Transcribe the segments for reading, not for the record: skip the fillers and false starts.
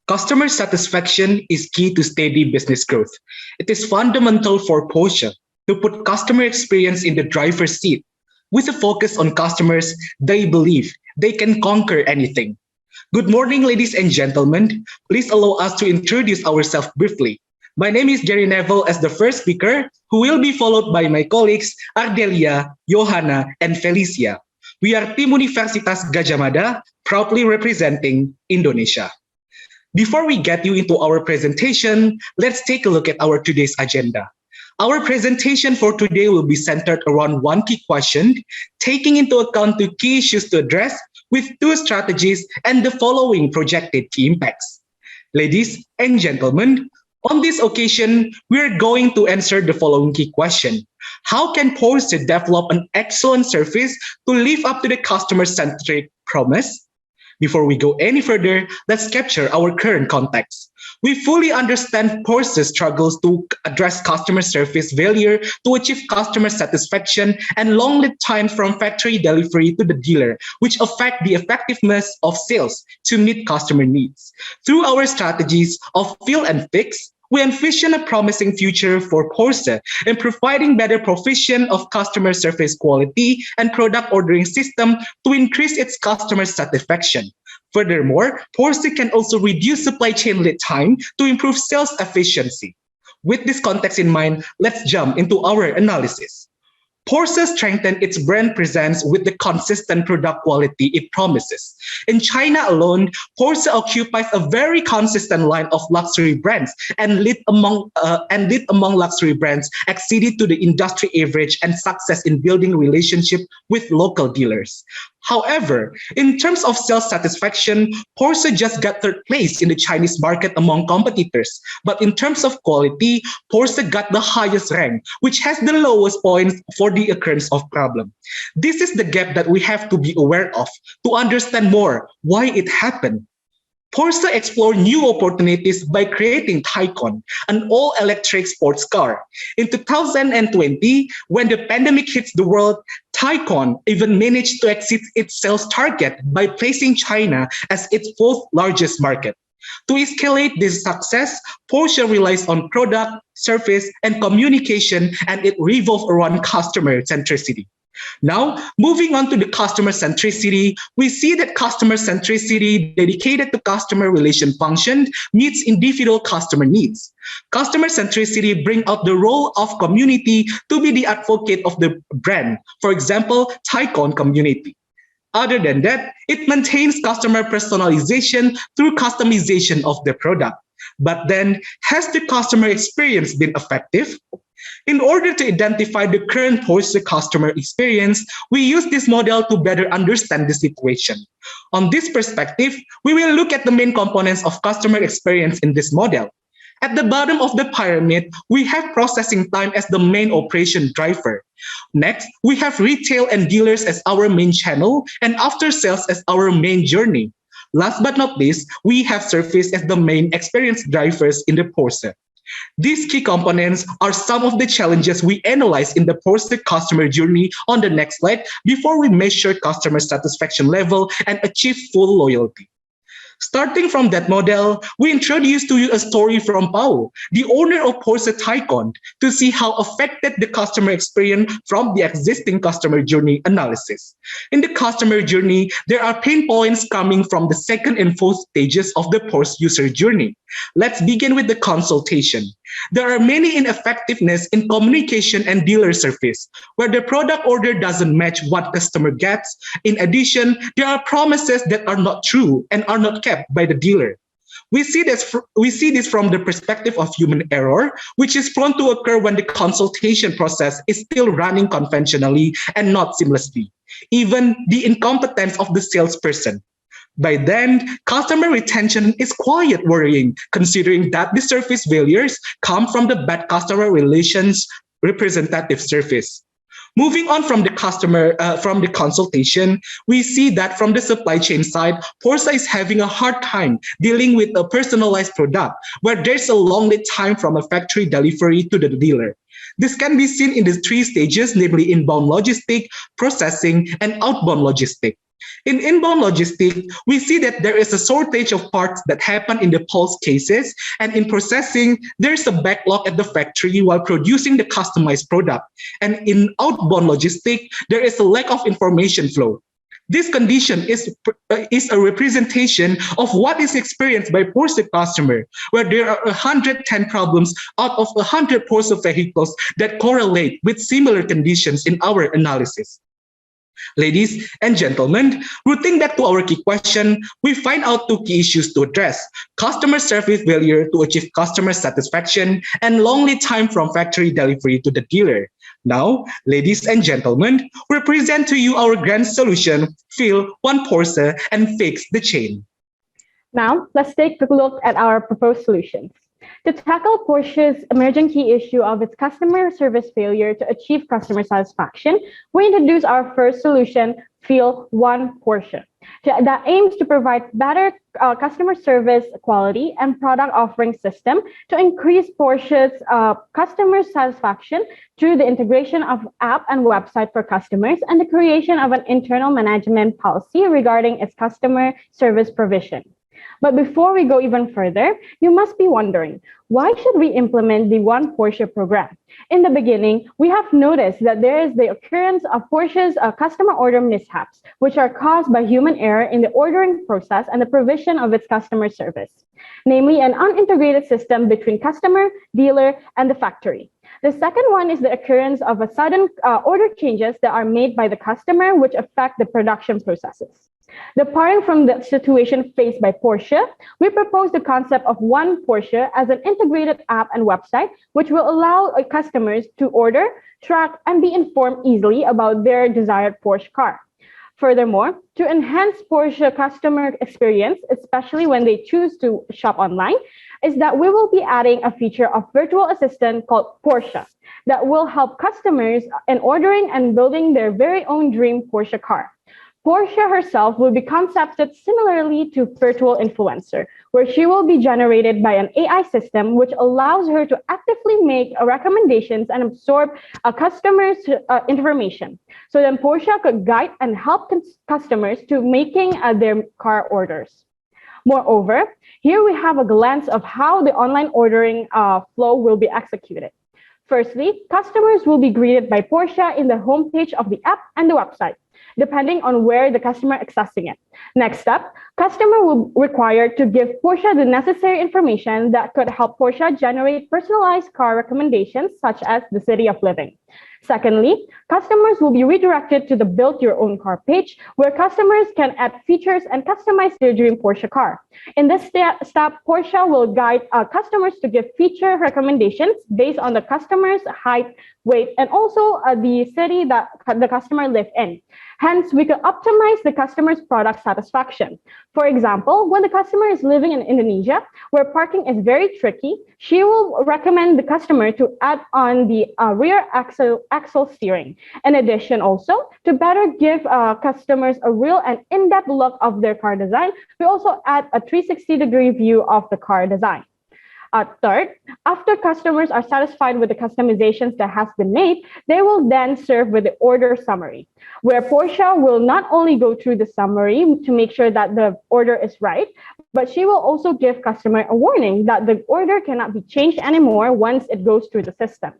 Customer satisfaction is key to steady business growth. It is fundamental for Porsche to put customer experience in the driver's seat. With a focus on customers, they believe they can conquer anything. Good morning, ladies and gentlemen. Please allow us to introduce ourselves briefly. My name is Gary Neville as the first speaker, who will be followed by my colleagues Ardelia, Johanna, and Felicia. We are Tim Universitas Gadjah Mada, proudly representing Indonesia. Before we get you into our presentation, let's take a look at our today's agenda. Our presentation for today will be centered around one key question, taking into account the key issues to address with two strategies and the following projected key impacts. Ladies and gentlemen, on this occasion, we're going to answer the following key question. How can Porsche develop an excellent service to live up to the customer-centric promise? Before we go any further, let's capture our current context. We fully understand Porsche's struggles to address customer service failure to achieve customer satisfaction and long lead times from factory delivery to the dealer, which affect the effectiveness of sales to meet customer needs. Through our strategies of fill and fix, we envision a promising future for Porsche in providing better provision of customer service quality and product ordering system to increase its customer satisfaction. Furthermore, Porsche can also reduce supply chain lead time to improve sales efficiency. With this context in mind, let's jump into our analysis. Porsche strengthened its brand presence with the consistent product quality it promises. In China alone, Porsche occupies a very consistent line of luxury brands and lead among luxury brands exceeded to the industry average and success in building relationship with local dealers. However, in terms of sales satisfaction, Porsche just got third place in the Chinese market among competitors. But in terms of quality, Porsche got the highest rank, which has the lowest points for the occurrence of problem. This is the gap that we have to be aware of to understand more why it happened. Porsche explored new opportunities by creating Taycan, an all-electric sports car. In 2020, when the pandemic hits the world, Taycan even managed to exceed its sales target by placing China as its fourth largest market. To escalate this success, Porsche relies on product, service, and communication, and it revolves around customer centricity. Now, moving on to the customer centricity, we see that customer centricity dedicated to customer relation function meets individual customer needs. Customer centricity brings out the role of community to be the advocate of the brand, for example, Taycan community. Other than that, it maintains customer personalization through customization of the product. But then, has the customer experience been effective? In order to identify the current Porsche customer experience, we use this model to better understand the situation. On this perspective, we will look at the main components of customer experience in this model. At the bottom of the pyramid, we have processing time as the main operation driver. Next, we have retail and dealers as our main channel and after sales as our main journey. Last but not least, we have service as the main experience drivers in the Porsche. These key components are some of the challenges we analyze in the Porsche customer journey on the next slide before we measure customer satisfaction level and achieve full loyalty. Starting from that model, we introduce to you a story from Paul, the owner of Porsche Taycan, to see how affected the customer experience from the existing customer journey analysis. In the customer journey, there are pain points coming from the second and fourth stages of the Porsche user journey. Let's begin with the consultation. There are many ineffectiveness in communication and dealer service, where the product order doesn't match what customer gets. In addition, there are promises that are not true and are not kept by the dealer. We see this from the perspective of human error, which is prone to occur when the consultation process is still running conventionally and not seamlessly. Even the incompetence of the salesperson. By then, customer retention is quite worrying, considering that the service failures come from the bad customer relations representative service. Moving on from the consultation, we see that from the supply chain side, Porsche is having a hard time dealing with a personalized product where there's a long lead time from a factory delivery to the dealer. This can be seen in the three stages, namely inbound logistic, processing, and outbound logistic. In inbound logistics, we see that there is a shortage of parts that happen in the pulse cases, and in processing, there is a backlog at the factory while producing the customized product. And in outbound logistics, there is a lack of information flow. This condition is a representation of what is experienced by Porsche customer, where there are 110 problems out of 100 Porsche vehicles that correlate with similar conditions in our analysis. Ladies and gentlemen, routing back to our key question, we find out two key issues to address: customer service failure to achieve customer satisfaction and long lead time from factory delivery to the dealer. Now, ladies and gentlemen, we present to you our grand solution: fill one Porsche and fix the chain. Now, let's take a look at our proposed solutions. To tackle Porsche's emerging key issue of its customer service failure to achieve customer satisfaction, we introduce our first solution, Feel One Porsche, that aims to provide better customer service quality and product offering system to increase Porsche's customer satisfaction through the integration of app and website for customers and the creation of an internal management policy regarding its customer service provision. But before we go even further, you must be wondering, why should we implement the One Porsche program? In the beginning, we have noticed that there is the occurrence of Porsche's customer order mishaps, which are caused by human error in the ordering process and the provision of its customer service, namely an unintegrated system between customer, dealer, and the factory. The second one is the occurrence of a sudden order changes that are made by the customer, which affect the production processes. Departing from the situation faced by Porsche, we propose the concept of One Porsche as an integrated app and website, which will allow customers to order, track, and be informed easily about their desired Porsche car. Furthermore, to enhance Porsche customer experience, especially when they choose to shop online, is that we will be adding a feature of virtual assistant called Porsche that will help customers in ordering and building their very own dream Porsche car. Porsche herself will be concepted similarly to virtual influencer, where she will be generated by an AI system which allows her to actively make recommendations and absorb a customer's information. So then Porsche could guide and help customers to making their car orders. Moreover, here we have a glance of how the online ordering flow will be executed. Firstly, customers will be greeted by Porsche in the homepage of the app and the website, depending on where the customer accessing it. Next up, customer will be required to give Porsche the necessary information that could help Porsche generate personalized car recommendations, such as the city of living. Secondly, customers will be redirected to the Build Your Own Car page, where customers can add features and customize their dream Porsche car. In this step, Porsche will guide customers to give feature recommendations based on the customer's height, weight, and also the city that the customer lives in. Hence, we can optimize the customer's product satisfaction. For example, when the customer is living in Indonesia, where parking is very tricky, she will recommend the customer to add on the rear axle steering. In addition, also, to better give customers a real and in-depth look of their car design, we also add a 360-degree view of the car design. Third, after customers are satisfied with the customizations that has been made, they will then serve with the order summary, where Porsche will not only go through the summary to make sure that the order is right, but she will also give customer a warning that the order cannot be changed anymore once it goes through the system.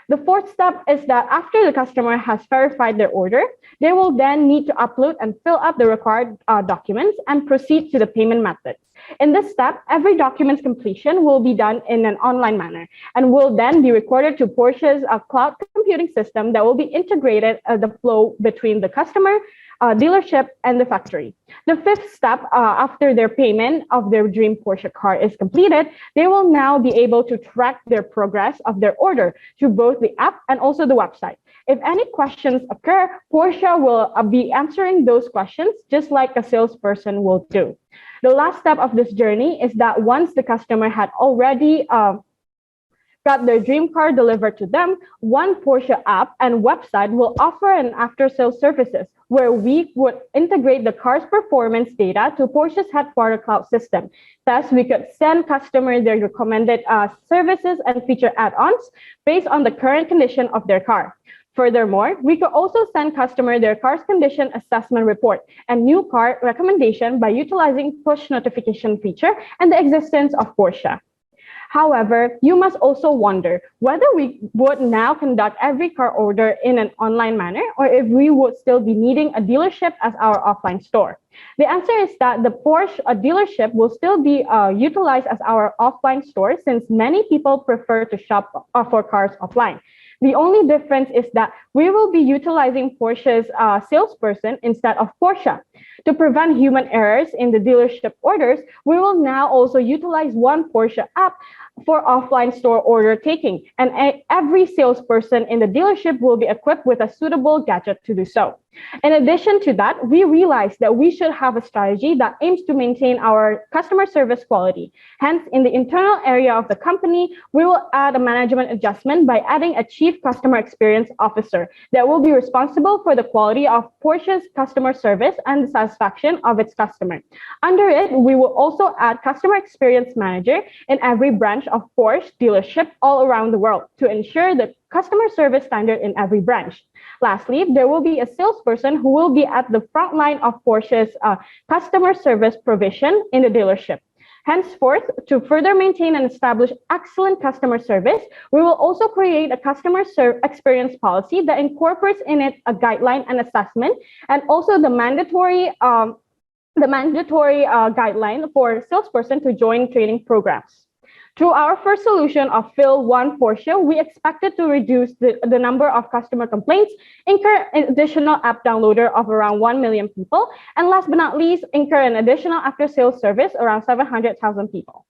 The fourth step is that after the customer has verified their order, they will then need to upload and fill up the required documents and proceed to the payment method. In this step, every document's completion will be done in an online manner and will then be recorded to Porsche's cloud computing system that will be integrated the flow between the customer, dealership, and the factory. The fifth step, after their payment of their dream Porsche car is completed, they will now be able to track their progress of their order through both the app and also the website. If any questions occur, Porsche will be answering those questions just like a salesperson will do. The last step of this journey is that once the customer had already got their dream car delivered to them, One Porsche app and website will offer an after-sales services where we would integrate the car's performance data to Porsche's headquarter cloud system. Thus, we could send customers their recommended services and feature add-ons based on the current condition of their car. Furthermore, we could also send customer their car's condition assessment report and new car recommendation by utilizing push notification feature and the existence of Porsche. However, you must also wonder whether we would now conduct every car order in an online manner or if we would still be needing a dealership as our offline store. The answer is that the Porsche dealership will still be utilized as our offline store since many people prefer to shop for cars offline. The only difference is that we will be utilizing Porsche's salesperson instead of Porsche. To prevent human errors in the dealership orders, we will now also utilize one Porsche app for offline store order taking, and every salesperson in the dealership will be equipped with a suitable gadget to do so. In addition to that, we realized that we should have a strategy that aims to maintain our customer service quality. Hence, in the internal area of the company, we will add a management adjustment by adding a chief customer experience officer that will be responsible for the quality of Porsche's customer service and the satisfaction of its customer. Under it, we will also add customer experience manager in every branch of Porsche dealership all around the world to ensure the customer service standard in every branch. Lastly, there will be a salesperson who will be at the front line of Porsche's customer service provision in the dealership. Henceforth, to further maintain and establish excellent customer service, we will also create a customer experience policy that incorporates in it a guideline and assessment, and also the mandatory guideline for salesperson to join training programs. Through our first solution of Fill One Porsche, we expected to reduce the number of customer complaints, incur an additional app downloader of around 1 million people, and last but not least, incur an additional after-sales service around 700,000 people.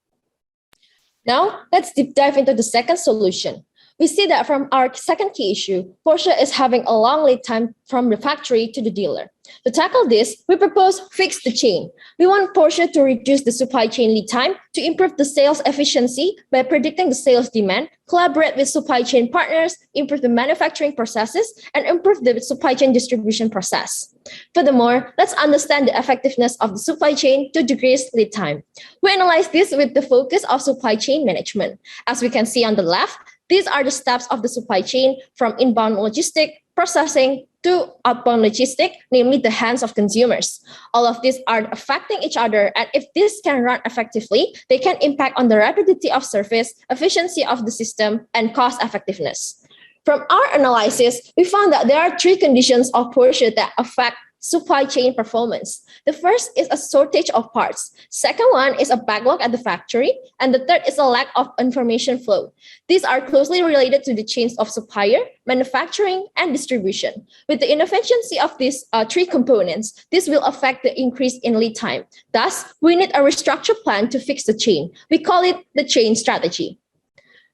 Now, let's deep dive into the second solution. We see that from our second key issue, Porsche is having a long lead time from the factory to the dealer. To tackle this, we propose Fix the Chain. We want Porsche to reduce the supply chain lead time to improve the sales efficiency by predicting the sales demand, collaborate with supply chain partners, improve the manufacturing processes, and improve the supply chain distribution process. Furthermore, let's understand the effectiveness of the supply chain to decrease lead time. We analyze this with the focus of supply chain management. As we can see on the left, these are the steps of the supply chain from inbound logistic, processing, to outbound logistic, namely the hands of consumers. All of these are affecting each other, and if this can run effectively, they can impact on the rapidity of service, efficiency of the system, and cost effectiveness. From our analysis, we found that there are three conditions of Porsche that affect supply chain performance. The first is a shortage of parts. Second one is a backlog at the factory. And the third is a lack of information flow. These are closely related to the chains of supplier, manufacturing, and distribution. With the inefficiency of these three components, this will affect the increase in lead time. Thus, we need a restructure plan to fix the chain. We call it the chain strategy.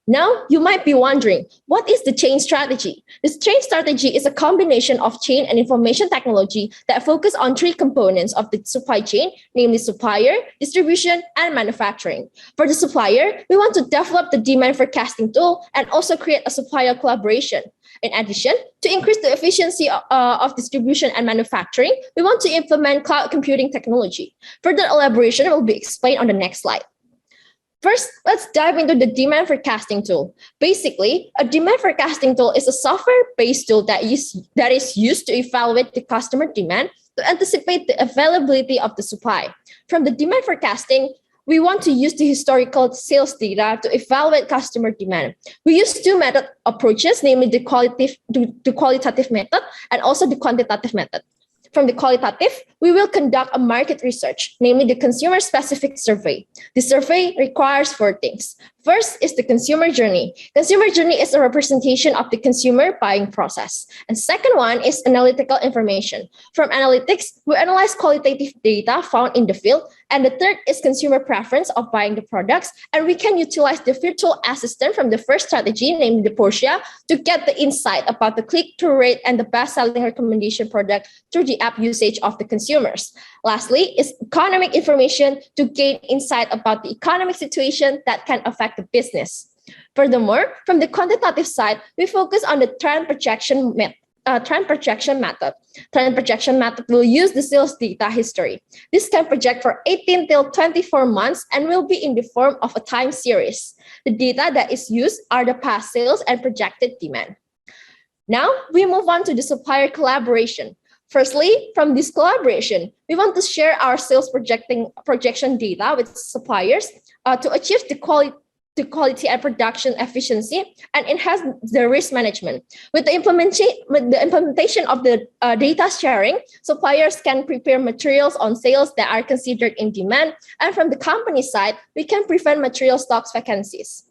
Now, you might be wondering, what is the chain strategy? This chain strategy is a combination of chain and information technology that focus on three components of the supply chain, namely supplier, distribution, and manufacturing. For the supplier, we want to develop the demand forecasting tool and also create a supplier collaboration. In addition, to increase the efficiency of distribution and manufacturing, we want to implement cloud computing technology. Further elaboration will be explained on the next slide. First, let's dive into the demand forecasting tool. Basically, a demand forecasting tool is a software-based tool that is used to evaluate the customer demand to anticipate the availability of the supply. From the demand forecasting, we want to use the historical sales data to evaluate customer demand. We use two method approaches, namely the qualitative method and also the quantitative method. From the qualitative, we will conduct a market research, namely the consumer-specific survey. The survey requires 4 things. First is the consumer journey. Consumer journey is a representation of the consumer buying process. And second one is analytical information. From analytics, we analyze qualitative data found in the field. And the third is consumer preference of buying the products. And we can utilize the virtual assistant from the first strategy, namely the Porsche, to get the insight about the click-through rate and the best-selling recommendation product through the app usage of the consumers. Lastly, is economic information to gain insight about the economic situation that can affect the business. Furthermore, from the quantitative side, we focus on the trend projection method. Trend projection method will use the sales data history. This can project for 18 till 24 months and will be in the form of a time series. The data that is used are the past sales and projected demand. Now we move on to the supplier collaboration. Firstly, from this collaboration, we want to share our sales projection data with suppliers to achieve the quality and production efficiency and enhance the risk management. With the implementation of the data sharing, suppliers can prepare materials on sales that are considered in demand, and from the company side, we can prevent material stocks vacancies.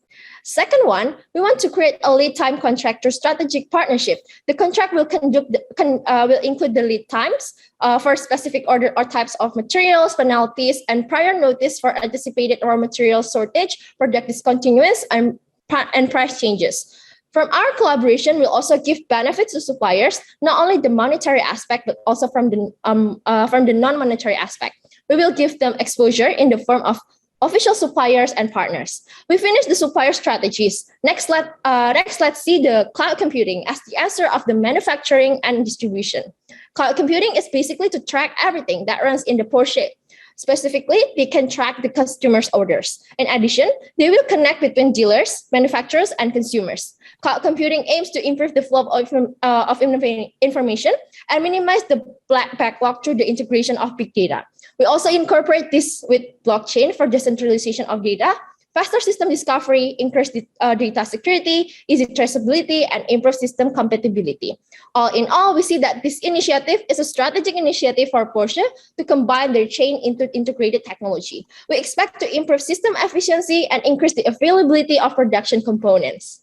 Second one, we want to create a lead time contractor strategic partnership. The contract will include the lead times for specific order or types of materials, penalties, and prior notice for anticipated raw material shortage, product discontinuance, and price changes. From our collaboration, we'll also give benefits to suppliers, not only the monetary aspect, but also from the non-monetary aspect. We will give them exposure in the form of official suppliers and partners. We finished the supplier strategies. Next, let's see the cloud computing as the answer of the manufacturing and distribution. Cloud computing is basically to track everything that runs in the Porsche. Specifically, they can track the customer's orders. In addition, they will connect between dealers, manufacturers, and consumers. Cloud computing aims to improve the flow of information and minimize the backlog through the integration of big data. We also incorporate this with blockchain for decentralization of data, faster system discovery, increased data security, easy traceability, and improved system compatibility. All in all, we see that this initiative is a strategic initiative for Porsche to combine their chain into integrated technology. We expect to improve system efficiency and increase the availability of production components.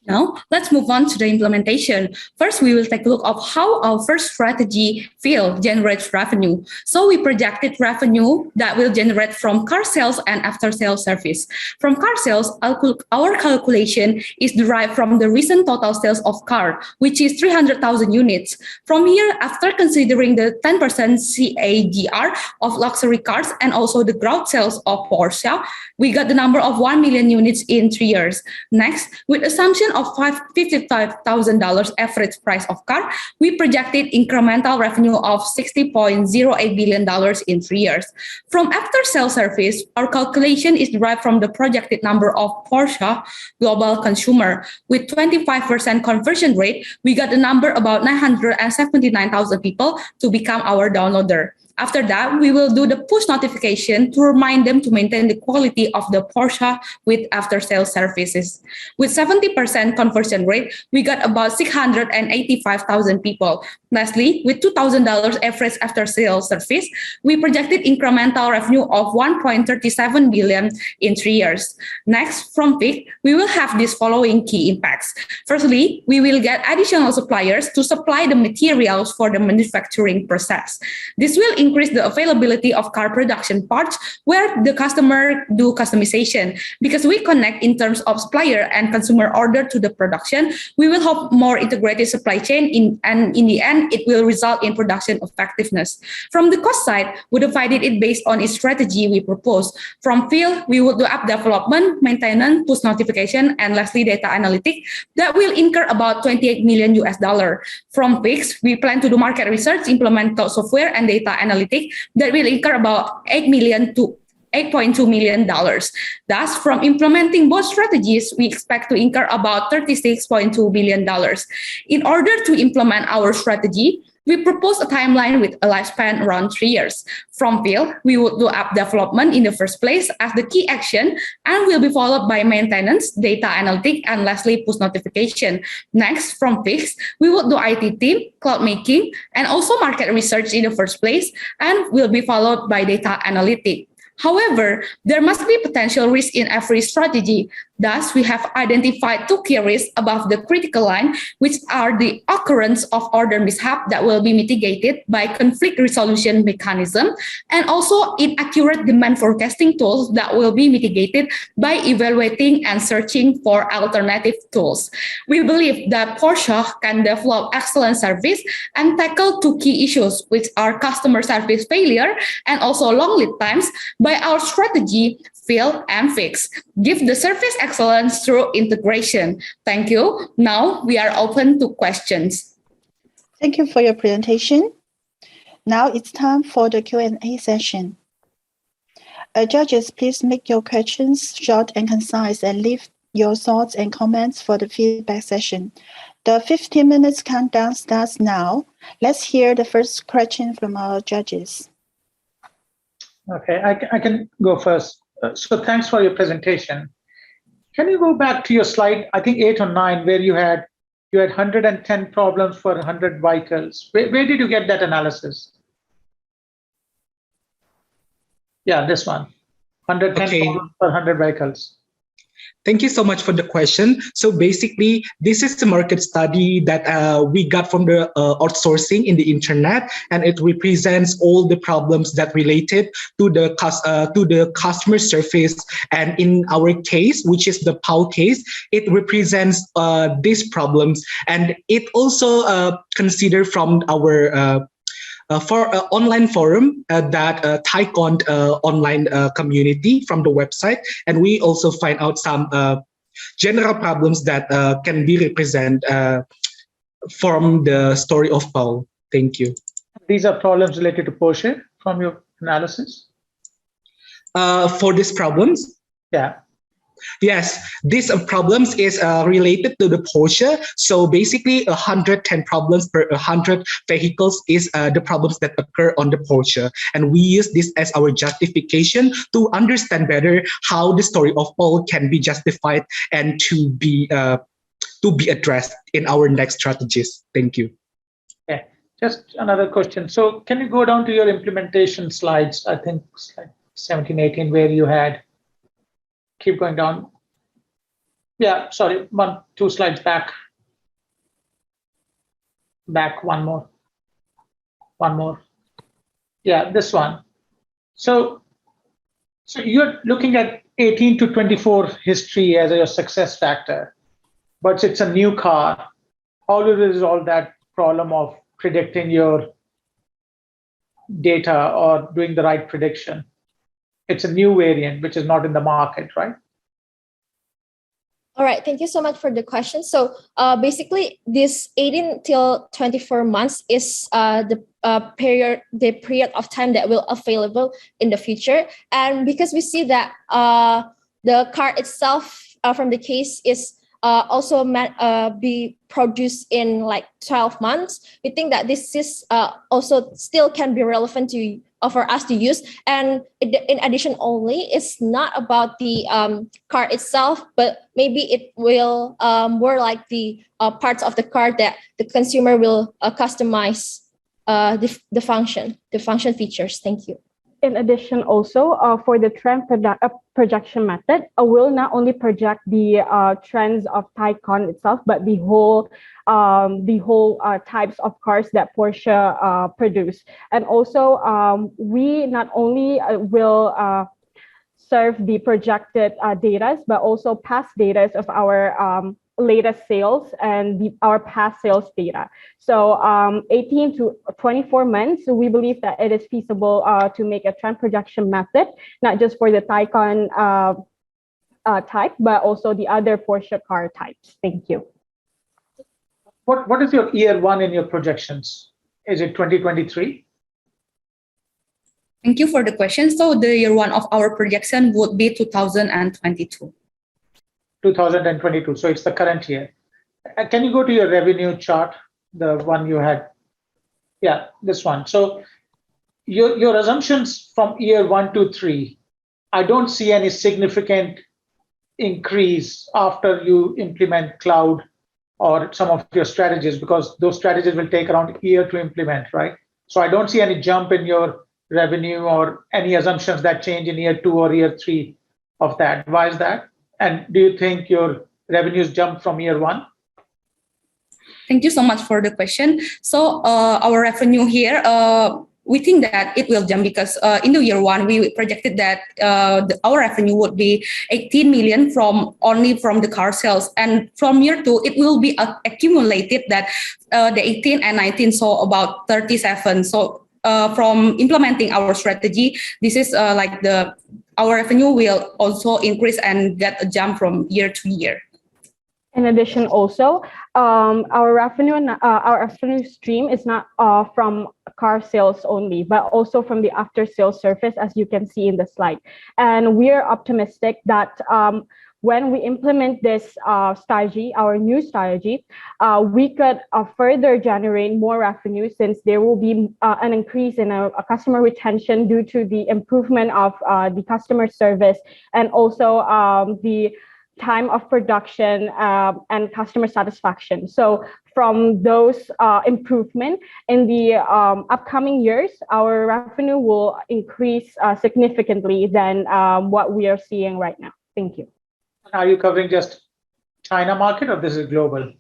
Now, let's move on to the implementation. First, we will take a look at how our first strategy field generates revenue. So we projected revenue that will generate from car sales and after-sales service. From car sales, our calculation is derived from the recent total sales of car, which is 300,000 units. From here, after considering the 10% CAGR of luxury cars and also the growth sales of Porsche, we got the number of 1 million units in 3 years. Next, with assumption of $55,000 average price of car, we projected incremental revenue of $60.08 billion in 3 years. From after-sales service, our calculation is derived from the projected number of Porsche global consumer. With 25% conversion rate, we got the number about 979,000 people to become our downloader. After that, we will do the push notification to remind them to maintain the quality of the Porsche with after-sales services. With 70% conversion rate, we got about 685,000 people. Lastly, with $2,000 average after-sales service, we projected incremental revenue of $1.37 billion in 3 years. Next, from PIC, we will have these following key impacts. Firstly, we will get additional suppliers to supply the materials for the manufacturing process. This will increase the availability of car production parts where the customer do customization. Because we connect in terms of supplier and consumer order to the production, we will have more integrated supply chain and in the end, it will result in production effectiveness. From the cost side, we divided it based on its strategy we proposed. From field, we will do app development, maintenance, push notification, and lastly, data analytics that will incur about $28 million. From PICS, we plan to do market research, implement cloud software and data analytics that will incur about $8 million to $8.2 million. Thus, from implementing both strategies, we expect to incur about $36.2 billion. In order to implement our strategy, we propose a timeline with a lifespan around 3 years. From field, we would do app development in the first place as the key action and will be followed by maintenance, data analytics, and lastly, push notification. Next, from PICS, we would do IT team, cloud making, and also market research in the first place and will be followed by data analytics. However, there must be potential risk in every strategy. Thus, we have identified 2 key risks above the critical line, which are the occurrence of order mishap that will be mitigated by conflict resolution mechanism, and also inaccurate demand forecasting tools that will be mitigated by evaluating and searching for alternative tools. We believe that Porsche can develop excellent service and tackle 2 key issues, which are customer service failure and also long lead times by our strategy, fill and fix. Give the service excellence through integration. Thank you. Now we are open to questions. Thank you for your presentation. Now it's time for the Q&A session. Judges, please make your questions short and concise and leave your thoughts and comments for the feedback session. The 15 minutes countdown starts now. Let's hear the first question from our judges. Okay, I can go first. So thanks for your presentation. Can you go back to your slide, I think 8 or 9, where you had 110 problems for 100 vehicles. Where did you get that analysis? Yeah, this one. 110 Okay. problems per 100 vehicles. Thank you so much for the question. So basically, this is a market study that we got from the outsourcing in the internet, and it represents all the problems that related to the customer service. And in our case, which is the POW case, it represents these problems, and it also considered from our for online forum that TaiCon online community from the website, and we also find out some general problems that can be represented from the story of Paul. Thank you. These are problems related to Porsche from your analysis? For these problems? Yeah. Yes, these problems is related to the Porsche. So basically, 110 problems per 100 vehicles is the problems that occur on the Porsche, and we use this as our justification to understand better how the story of Paul can be justified and to be addressed in our next strategies. Thank you. Okay. Just another question. So can you go down to your implementation slides? I think slide 17, 18, where you had. Keep going down. Yeah, sorry, 2 slides back. Back, one more. Yeah, this one. So you're looking at 18 to 24 history as your success factor, but it's a new car. How do you resolve that problem of predicting your data or doing the right prediction? It's a new variant, which is not in the market, right? All right, thank you so much for the question. So basically, this 18 till 24 months is the period of time that will available in the future. And because we see that the car itself from the case is also be produced in like 12 months, we think that this is also still can be relevant to for us to use. And in addition only, it's not about the car itself, but maybe it will more like the parts of the car that the consumer will customize the function features. Thank you. In addition, also for the trend projection method, will not only project the trends of TaiCon itself, but the whole types of cars that Porsche produce. And also, we not only will serve the projected data, but also past data of our latest sales and our past sales data. So 18 to 24 months, we believe that it is feasible to make a trend projection method, not just for the TaiCon type, but also the other Porsche car types. Thank you. What is your year one in your projections? Is it 2023? Thank you for the question. So the year one of our projection would be 2022. 2022, so it's the current year. Can you go to your revenue chart, the one you had? Yeah, this one. So your assumptions from year 1 to 3, I don't see any significant increase after you implement cloud or some of your strategies, because those strategies will take around a year to implement, right? So I don't see any jump in your revenue or any assumptions that change in year 2 or year 3 of that. Why is that? And do you think your revenues jump from year 1? Thank you so much for the question. So our revenue here, we think that it will jump because in the year 1, we projected that our revenue would be 18 million only from the car sales. And from year 2, it will be accumulated that the 18 and 19, so about 37. So from implementing our strategy, this is like our revenue will also increase and get a jump from year to year. In addition, also, our revenue stream is not from car sales only, but also from the after sales service, as you can see in the slide. And we're optimistic that when we implement this strategy, our new strategy, we could further generate more revenue, since there will be an increase in a customer retention due to the improvement of the customer service, and also the time of production and customer satisfaction. So from those improvement in the upcoming years, our revenue will increase significantly than what we are seeing right now. Thank you. Are you covering just China market, or this is global?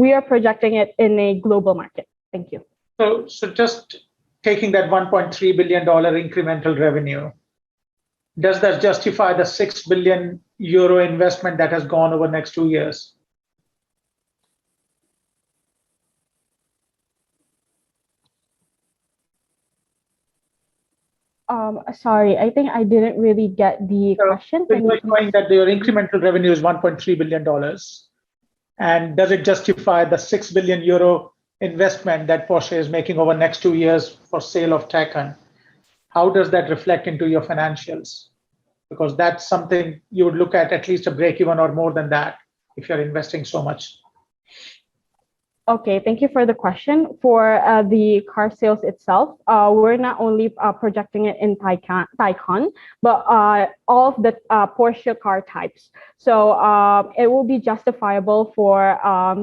We are projecting it in a global market. Thank you. So just taking that $1.3 billion incremental revenue, does that justify the 6 billion euro investment that has gone over the next 2 years? Sorry, I think I didn't really get the question. So you're showing that your incremental revenue is $1.3 billion. And does it justify the 6 billion euro investment that Porsche is making over the next 2 years for sale of Taycan? How does that reflect into your financials? Because that's something you would look at least a break even or more than that if you're investing so much. Okay, thank you for the question. For the car sales itself, we're not only projecting it in Taycan, but all of the Porsche car types. So it will be justifiable for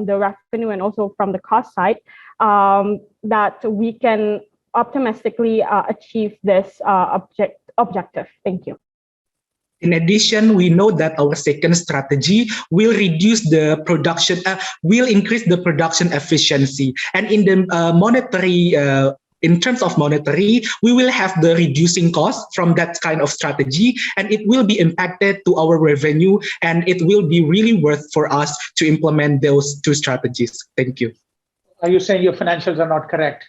the revenue and also from the cost side that we can optimistically achieve this objective. Thank you. In addition, we know that our second strategy will reduce the production, will increase the production efficiency. And in the monetary, in terms of monetary, we will have the reducing cost from that kind of strategy, and it will be impacted to our revenue, and it will be really worth for us to implement those two strategies. Thank you. Are you saying your financials are not correct?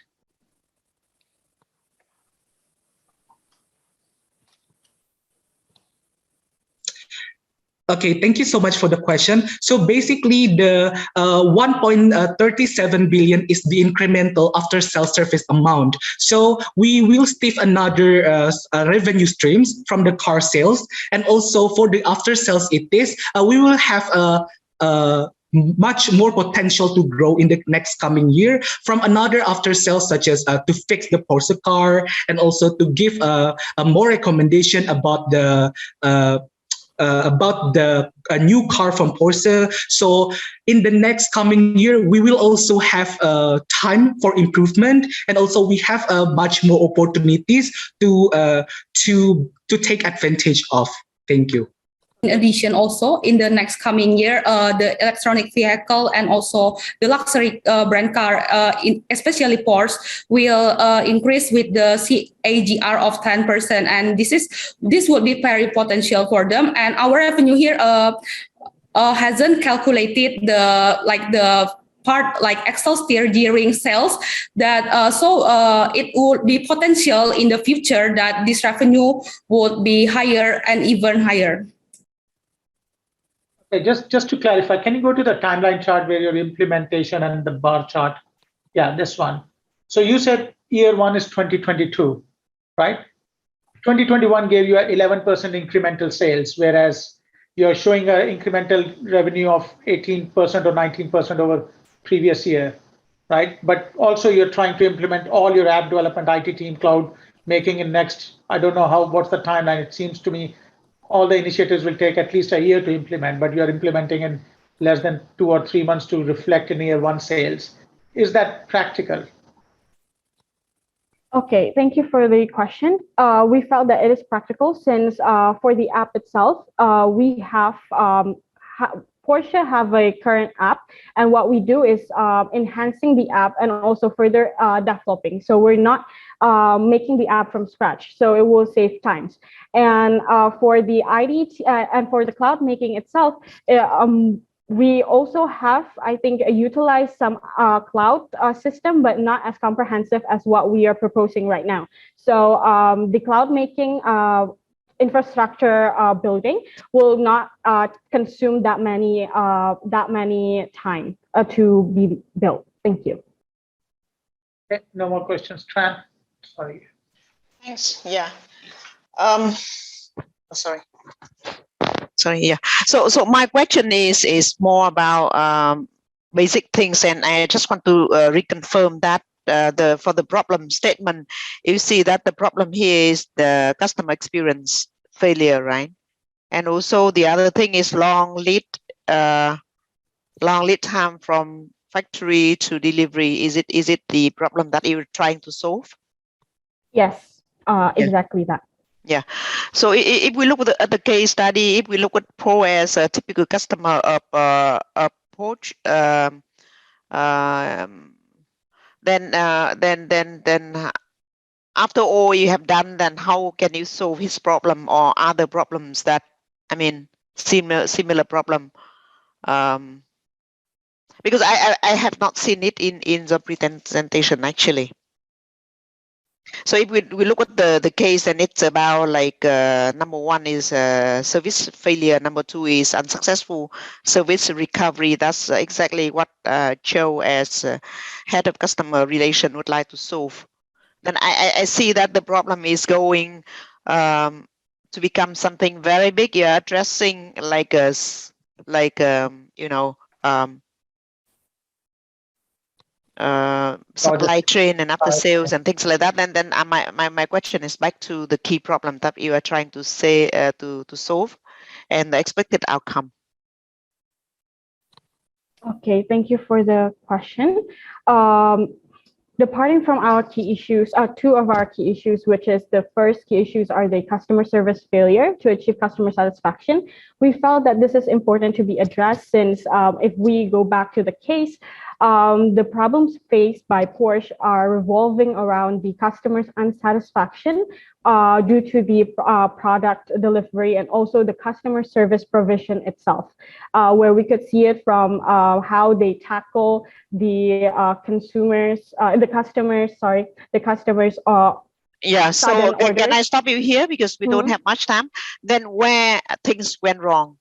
Okay, thank you so much for the question. So basically, the 1.37 billion is the incremental after sales service amount. So we will stiff another revenue streams from the car sales, and also for the after sales we will have much more potential to grow in the next coming year from another after sales, such as to fix the Porsche car, and also to give a more recommendation about the new car from Porsche. So in the next coming year, we will also have time for improvement, and also we have much more opportunities to take advantage of. Thank you. In addition, also in the next coming year, the electronic vehicle and also the luxury brand car, especially Porsche, will increase with the CAGR of 10%, and this would be very potential for them. And our revenue here hasn't calculated the part like axle steering sales that it would be potential in the future that this revenue would be higher and even higher. Okay, just to clarify, can you go to the timeline chart where your implementation and the bar chart? Yeah, this one. So you said year one is 2022, right? 2021 gave you an 11% incremental sales, whereas you're showing an incremental revenue of 18% or 19% over previous year, right? But also you're trying to implement all your app development, IT team, cloud, making in next, I don't know what's the timeline. It seems to me all the initiatives will take at least a year to implement, but you're implementing in less than 2 or 3 months to reflect in year one sales. Is that practical? Okay, thank you for the question. We felt that it is practical since for the app itself, we have Porsche have a current app, and what we do is enhancing the app and also further developing. So we're not making the app from scratch, so it will save times. And for the ID and for the cloud making itself, we also have, I think, utilized some cloud system, but not as comprehensive as what we are proposing right now. So the cloud making infrastructure building will not consume that many time to be built. Thank you. Okay, no more questions. Tran, sorry. Thanks. Yeah. Sorry. Sorry, yeah. So my question is more about basic things, and I just want to reconfirm that for the problem statement, you see that the problem here is the customer experience failure, right? And also the other thing is long lead time from factory to delivery. Is it the problem that you're trying to solve? Yes, exactly that. Yeah. So if we look at the case study, if we look at Pro as a typical customer of Porsche, then after all you have done, then how can you solve his problem or other problems that, I mean, similar problem? Because I have not seen it in the presentation actually. So if we look at the case, and it's about like number one is service failure, number two is unsuccessful service recovery. That's exactly what Joe as head of customer relation would like to solve. Then I see that the problem is going to become something very big. You're addressing like supply chain and after sales and things like that. And then my question is back to the key problem that you are trying to say to solve and the expected outcome. Okay, thank you for the question. Departing from our key issues, two of our key issues, which is the first key issues are the customer service failure to achieve customer satisfaction. We felt that this is important to be addressed since if we go back to the case, the problems faced by Porsche are revolving around the customer's unsatisfaction due to the product delivery and also the customer service provision itself, where we could see it from how they tackle the customers. Yeah, so can I stop you here because we don't have much time? Then where things went wrong,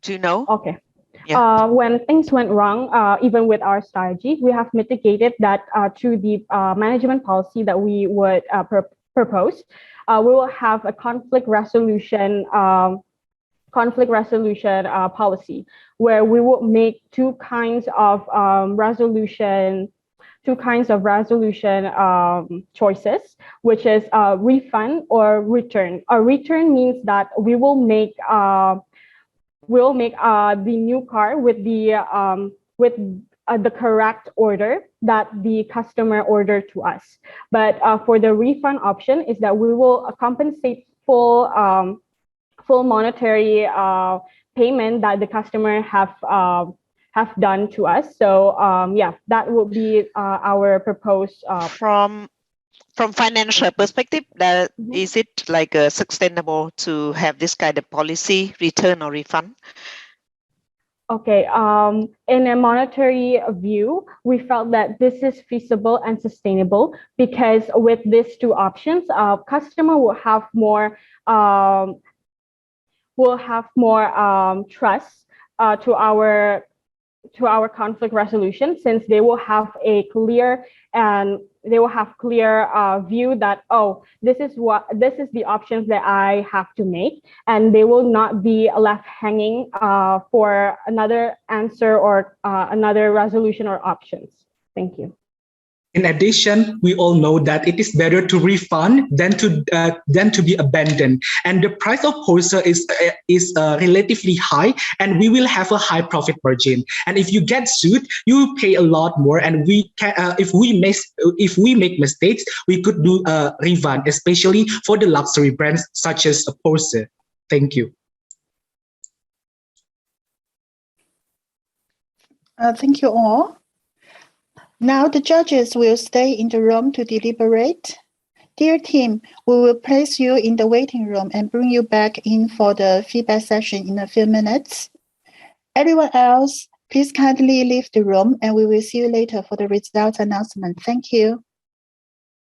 do you know? Okay. Yeah. When things went wrong, even with our strategy, we have mitigated that through the management policy that we would propose. We will have a conflict resolution policy where we will make two kinds of resolution choices, which is refund or return. A return means that we will make the new car with the correct order that the customer ordered to us. But for the refund option is that we will compensate full monetary payment that the customer have done to us. So yeah, that would be our proposed. From financial perspective, is it like sustainable to have this kind of policy, return or refund? Okay, in a monetary view, we felt that this is feasible and sustainable because with these two options, customer will have more trust to our conflict resolution, since they will have a clear view that, oh, this is the options that I have to make, and they will not be left hanging for another answer or another resolution or options. Thank you. In addition, we all know that it is better to refund than to be abandoned, and the price of Porsche is relatively high, and we will have a high profit margin. And if you get sued, you will pay a lot more. And we can, if we make mistakes, we could do a refund, especially for the luxury brands such as Porsche. Thank you. Thank you all. Now the judges will stay in the room to deliberate. Dear team, we will place you in the waiting room and bring you back in for the feedback session in a few minutes. Everyone else, please kindly leave the room and we will see you later for the results announcement. Thank you.